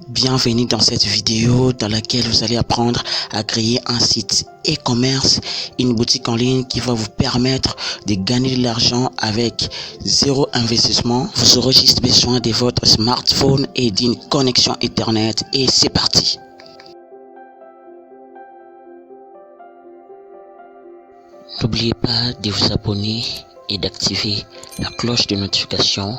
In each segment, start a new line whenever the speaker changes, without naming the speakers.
Bienvenue dans cette vidéo dans laquelle vous allez apprendre à créer un site e-commerce, une boutique en ligne qui va vous permettre de gagner de l'argent avec zéro investissement. Vous aurez juste besoin de votre smartphone et d'une connexion internet et c'est parti. N'oubliez pas de vous abonner et d'activer la cloche de notification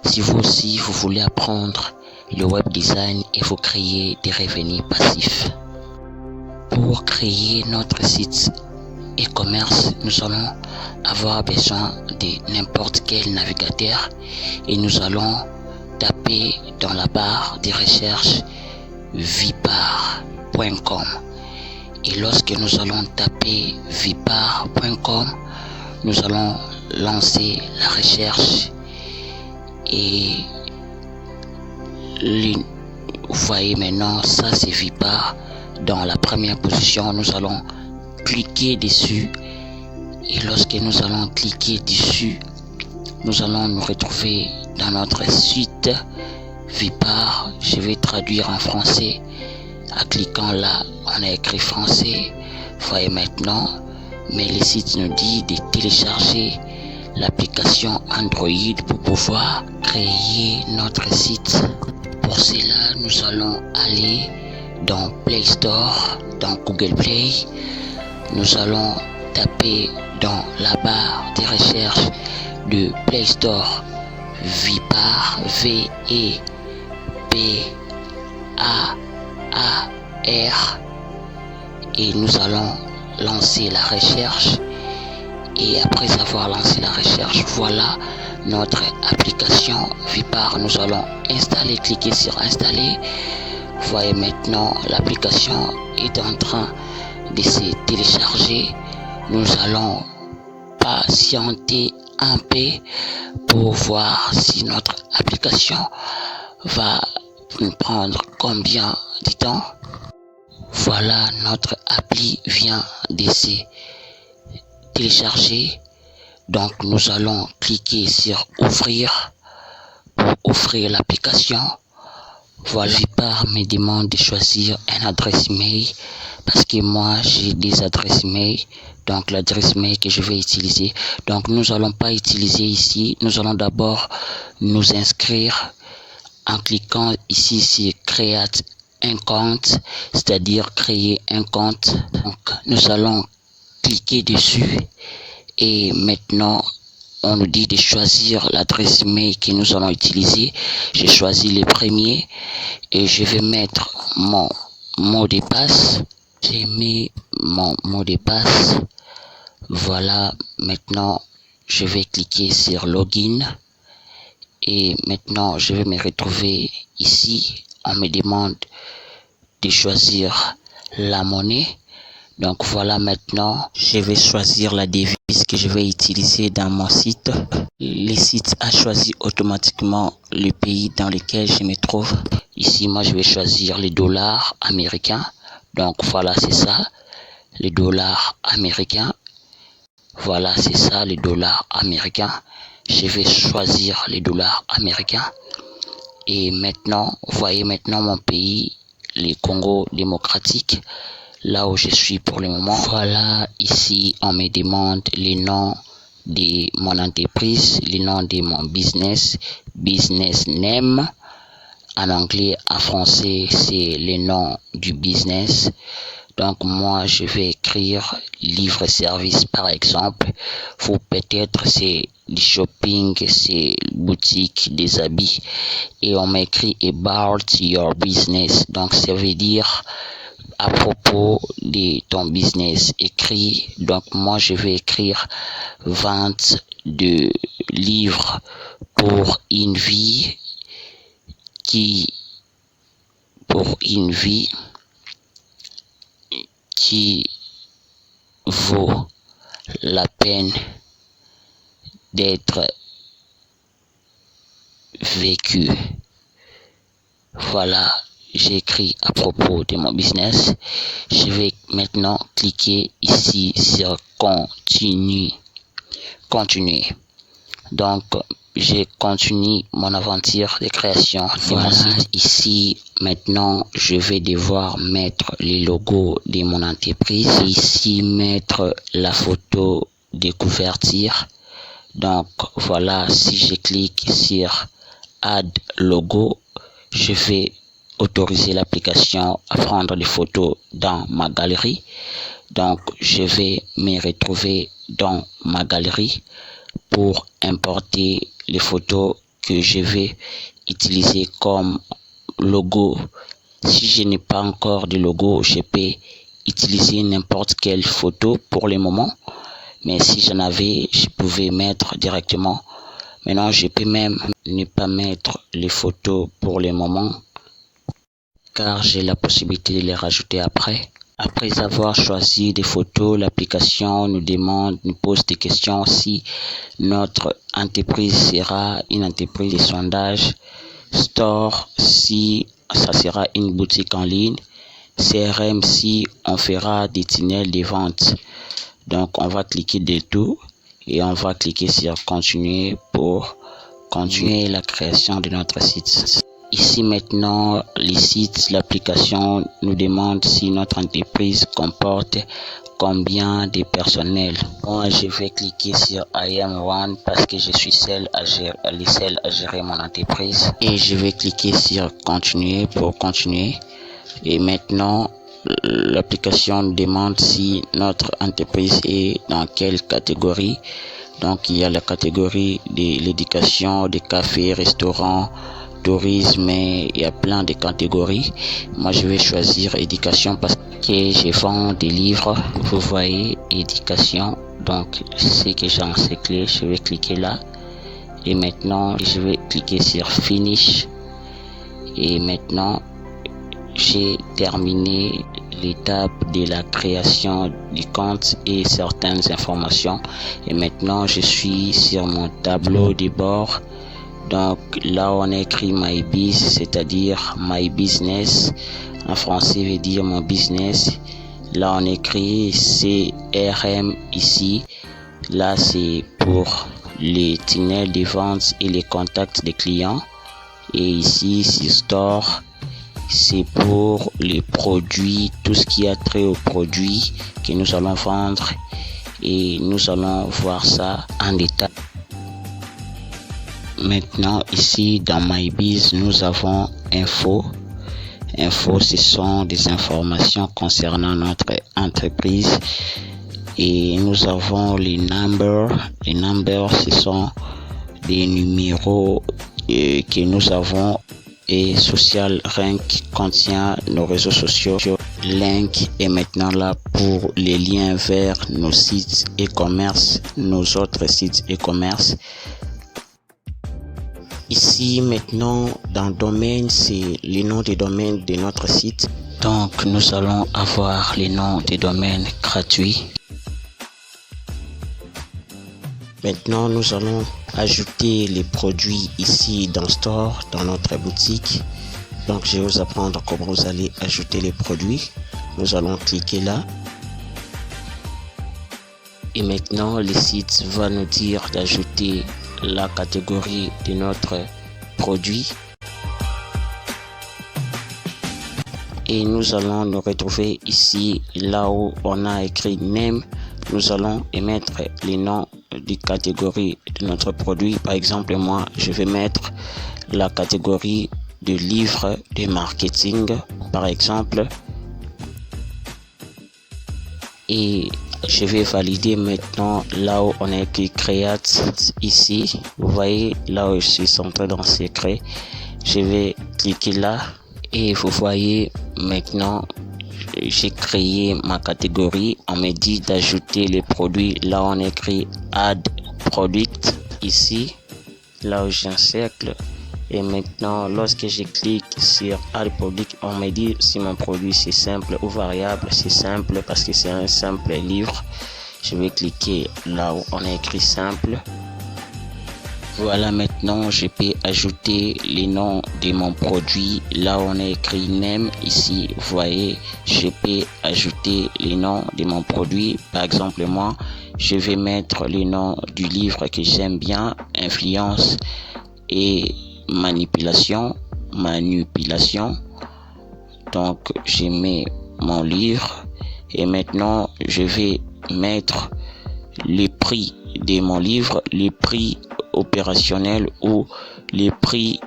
si vous aussi vous voulez apprendre le web design et vous créer des revenus passifs. Pour créer notre site e-commerce, nous allons avoir besoin de n'importe quel navigateur et nous allons taper dans la barre de recherche vipar.com. Et lorsque nous allons taper vipar.com, nous allons lancer la recherche et vous voyez maintenant, ça c'est Vipar. Dans la première position, nous allons cliquer dessus et lorsque nous allons cliquer dessus, nous allons nous retrouver dans notre site Vipar. Je vais traduire en français. En cliquant là, on a écrit français. Vous voyez maintenant, mais le site nous dit de télécharger l'application Android pour pouvoir créer notre site. Pour cela, nous allons aller dans Play Store, dans Google Play. Nous allons taper dans la barre de recherche de Play Store Vipar, V-E-P-A-A-R, et nous allons lancer la recherche. Et après avoir lancé la recherche, voilà notre application Vipar. Nous allons cliquer sur installer. Vous voyez maintenant l'application est en train de se télécharger. Nous allons patienter un peu pour voir si notre application va nous prendre combien de temps. Voilà, notre appli vient de se télécharger. Donc nous allons cliquer sur ouvrir pour ouvrir l'application. Voilà, Vipar me demande de choisir une adresse mail parce que moi j'ai des adresses mail. Donc l'adresse mail que je vais utiliser, donc nous allons pas utiliser ici. Nous allons d'abord nous inscrire en cliquant ici sur create un compte, c'est-à-dire créer un compte. Donc nous allons cliquer dessus et maintenant on nous dit de choisir l'adresse mail que nous allons utiliser. J'ai choisi le premier et je vais mettre mon mot de passe. J'ai mis mon mot de passe. Voilà, maintenant je vais cliquer sur login et maintenant je vais me retrouver ici. On me demande de choisir la monnaie. Donc voilà, maintenant je vais choisir la devise que je vais utiliser dans mon site. Le site a choisi automatiquement le pays dans lequel je me trouve. Ici moi je vais choisir les dollars américains. Donc voilà, c'est ça, les dollars américains. Voilà, c'est ça, les dollars américains. Je vais choisir les dollars américains. Et maintenant, vous voyez maintenant mon pays, le Congo démocratique, là où je suis pour le moment. Voilà, ici on me demande le nom de mon entreprise, le nom de mon business name. En anglais, en français, c'est le nom du business. Donc moi je vais écrire livre-service par exemple. Vous peut-être c'est du shopping, c'est boutique, des habits. Et on m'écrit about your business. Donc ça veut dire à propos de ton business écrit. Donc moi je vais écrire vente de livres pour une vie qui vaut la peine d'être vécu. Voilà, j'écris à propos de mon business. Je vais maintenant cliquer ici sur continuer. Donc j'ai continué mon aventure de création de mon site. Ici, maintenant, je vais devoir mettre les logos de mon entreprise. Ici, mettre la photo de couverture. Donc, voilà, si je clique sur Add Logo, je vais autoriser l'application à prendre des photos dans ma galerie. Donc, je vais me retrouver dans ma galerie pour importer les photos que je vais utiliser comme logo. Si je n'ai pas encore de logo, je peux utiliser n'importe quelle photo pour le moment. Mais si j'en avais, je pouvais mettre directement. Maintenant, je peux même ne pas mettre les photos pour le moment, car j'ai la possibilité de les rajouter après. Après avoir choisi des photos, l'application nous pose des questions si notre entreprise sera une entreprise de sondage, store si ça sera une boutique en ligne, CRM si on fera des tunnels de vente. Donc on va cliquer de tout et on va cliquer sur continuer pour continuer la création de notre site. Ici maintenant, les sites, l'application nous demande si notre entreprise comporte combien de personnel. Moi, je vais cliquer sur I am one parce que je suis seul à gérer mon entreprise. Et je vais cliquer sur continuer pour continuer. Et maintenant, l'application nous demande si notre entreprise est dans quelle catégorie. Donc, il y a la catégorie de l'éducation, des cafés, restaurants, tourisme, il y a plein de catégories. Moi, je vais choisir éducation parce que je vends des livres. Vous voyez, éducation. Donc, c'est que j'ai encerclé. Je vais cliquer là. Et maintenant, je vais cliquer sur Finish. Et maintenant, j'ai terminé l'étape de la création du compte et certaines informations. Et maintenant, je suis sur mon tableau de bord. Donc là on écrit my biz, c'est-à-dire my business. En français veut dire mon business. Là on écrit CRM ici. Là c'est pour les tunnels de vente et les contacts des clients. Et ici c'est store. C'est pour les produits, tout ce qui a trait aux produits que nous allons vendre. Et nous allons voir ça en détail. Maintenant, ici, dans MyBiz, nous avons info. Info, ce sont des informations concernant notre entreprise. Et nous avons les numbers. Les numbers, ce sont des numéros que nous avons. Et Social Rank contient nos réseaux sociaux. Link est maintenant là pour les liens vers nos sites e-commerce, nos autres sites e-commerce. Ici maintenant dans domaine, c'est les noms des domaines de notre site. Donc nous allons avoir les noms des domaines gratuits. Maintenant nous allons ajouter les produits ici dans Store, dans notre boutique. Donc je vais vous apprendre comment vous allez ajouter les produits. Nous allons cliquer là. Et maintenant le site va nous dire d'ajouter la catégorie de notre produit. Et nous allons nous retrouver ici, là où on a écrit name. Nous allons émettre les noms des catégories de notre produit. Par exemple, moi, je vais mettre la catégorie de livres de marketing, par exemple. Et je vais valider maintenant là où on a écrit create ici. Vous voyez là où je suis centré dans secret. Je vais cliquer là et vous voyez maintenant j'ai créé ma catégorie. On me dit d'ajouter les produits. Là on écrit add product ici. Là où j'encercle. Et maintenant, lorsque je clique sur Add Product, on me dit si mon produit c'est simple ou variable. C'est simple parce que c'est un simple livre. Je vais cliquer là où on a écrit simple. Voilà, maintenant je peux ajouter les noms de mon produit. Là on a écrit name. Ici vous voyez, je peux ajouter les noms de mon produit. Par exemple, moi je vais mettre le nom du livre que j'aime bien, influence et manipulation. Donc je mets mon livre et maintenant je vais mettre le prix de mon livre, le prix opérationnel ou le prix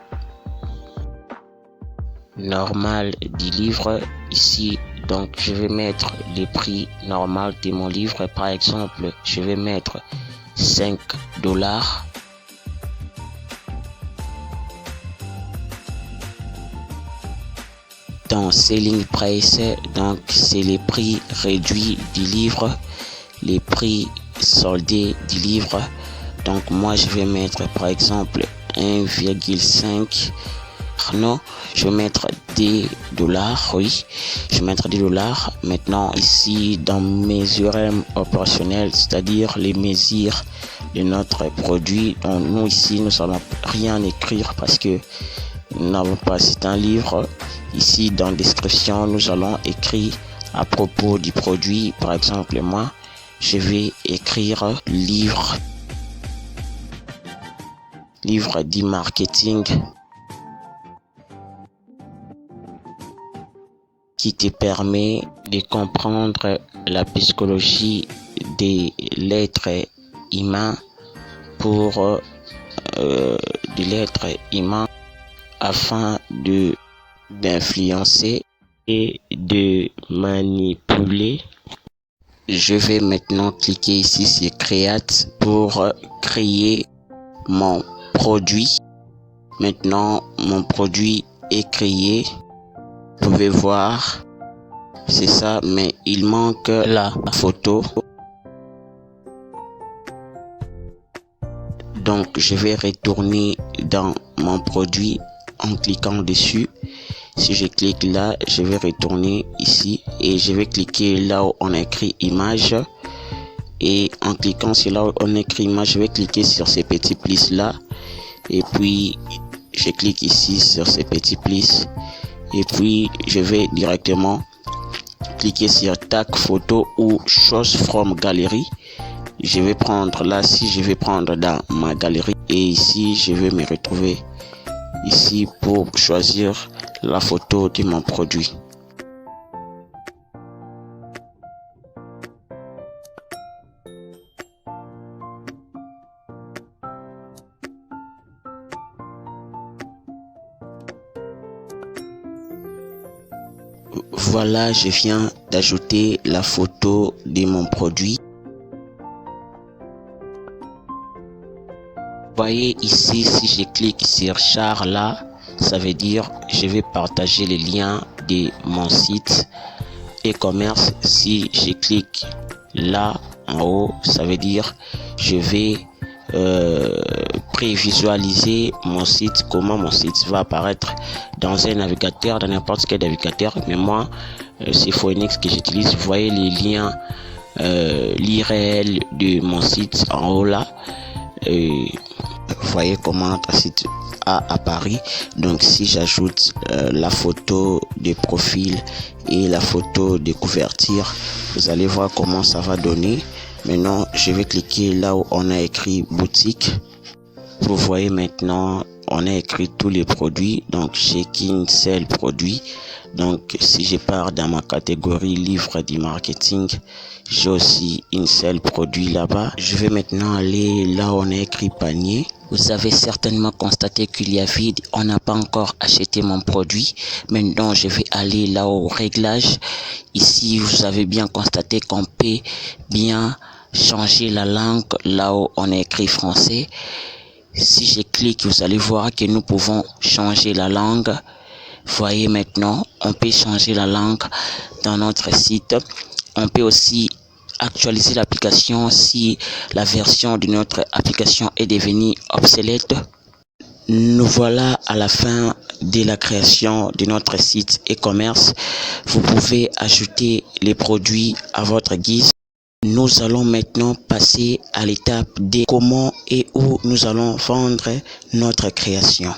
normal du livre ici. Donc je vais mettre le prix normal de mon livre. Par exemple, je vais mettre $5. Dans selling price, donc c'est le prix réduit du livre, les prix soldés du livre. Donc moi je vais mettre par exemple 1,5. Non, je vais mettre $10. Oui, je vais mettre $10. Maintenant ici dans mesures opérationnelles, c'est-à-dire les mesures de notre produit. Donc nous ici nous allons rien écrire parce que nous n'avons pas, c'est un livre. Ici dans description nous allons écrire à propos du produit. Par exemple, moi je vais écrire livre du marketing qui te permet de comprendre la psychologie des l'être humain pour de l'être humain afin d'influencer et de manipuler. Je vais maintenant cliquer ici sur Create pour créer mon produit. Maintenant mon produit est créé. Vous pouvez voir, c'est ça, mais il manque la photo. Donc je vais retourner dans mon produit en cliquant dessus. Si je clique là, je vais retourner ici et je vais cliquer là où on a écrit image. Et en cliquant sur là où on écrit image, je vais cliquer sur ces petits plis là. Et puis je clique ici sur ces petits plis. Et puis je vais directement cliquer sur tag photo ou choose from gallery. Je vais prendre là, si je vais prendre dans ma galerie et ici je vais me retrouver ici pour choisir la photo de mon produit. Voilà, je viens d'ajouter la photo de mon produit. Voyez ici, si je clique sur share là, ça veut dire je vais partager les liens de mon site e-commerce. Si je clique là en haut, ça veut dire je vais prévisualiser mon site, comment mon site va apparaître dans un navigateur, dans n'importe quel navigateur. Mais moi c'est Phoenix que j'utilise. Vous voyez les liens, l'URL de mon site en haut là. Vous voyez comment notre site a apparu. Donc si j'ajoute la photo de profil et la photo de couverture, vous allez voir comment ça va donner. Maintenant je vais cliquer là où on a écrit boutique. Vous voyez maintenant on a écrit tous les produits. Donc j'ai qu'un seul produit. Donc si je pars dans ma catégorie livre du marketing, j'ai aussi une seule produit là-bas. Je vais maintenant aller là où on a écrit panier. Vous avez certainement constaté qu'il y a vide, on n'a pas encore acheté mon produit. Maintenant je vais aller là au réglage. Ici vous avez bien constaté qu'on peut bien changer la langue là où on a écrit français. Si je clique, vous allez voir que nous pouvons changer la langue. Voyez maintenant, on peut changer la langue dans notre site. On peut aussi actualiser l'application si la version de notre application est devenue obsolète. Nous voilà à la fin de la création de notre site e-commerce. Vous pouvez ajouter les produits à votre guise.
Nous allons maintenant passer à l'étape de comment et où nous allons vendre notre création.